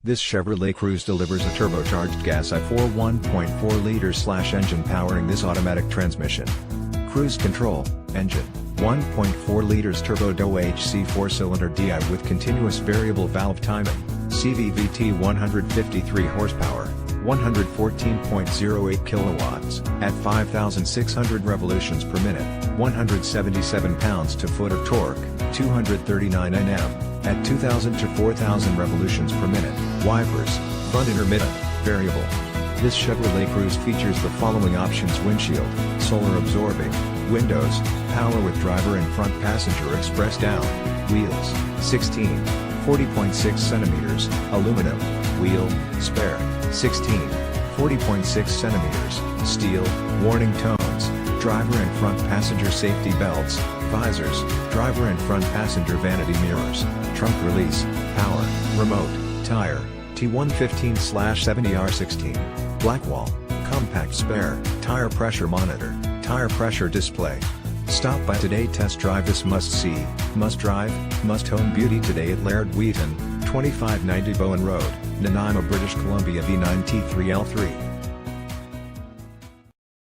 This Chevrolet Cruze delivers a turbocharged gas I4 1.4 liter/engine powering this automatic transmission. Cruise control, engine, 1.4 liters turbo DOHC 4-cylinder DI with continuous variable valve timing, CVVT 153 horsepower, 114.08 kilowatts, at 5,600 revolutions per minute, 177 pounds-to-foot of torque, 239 Nm, at 2,000 to 4,000 revolutions per minute. Wipers, front intermittent, variable. This Chevrolet Cruze features the following options: windshield, solar absorbing, windows, power with driver and front passenger express down, wheels, 16, 40.6 centimeters, aluminum, wheel, spare, 16, 40.6 centimeters, steel, warning tones, driver and front passenger safety belts, visors, driver and front passenger vanity mirrors, trunk release, power, remote, tire, T115/70R16, blackwall, compact spare, tire pressure monitor, tire pressure display. Stop by today, test drive this must-see, must-drive, must-own beauty today at Laird Wheaton, 2590 Bowen Road, Nanaimo, British Columbia V9T3L3.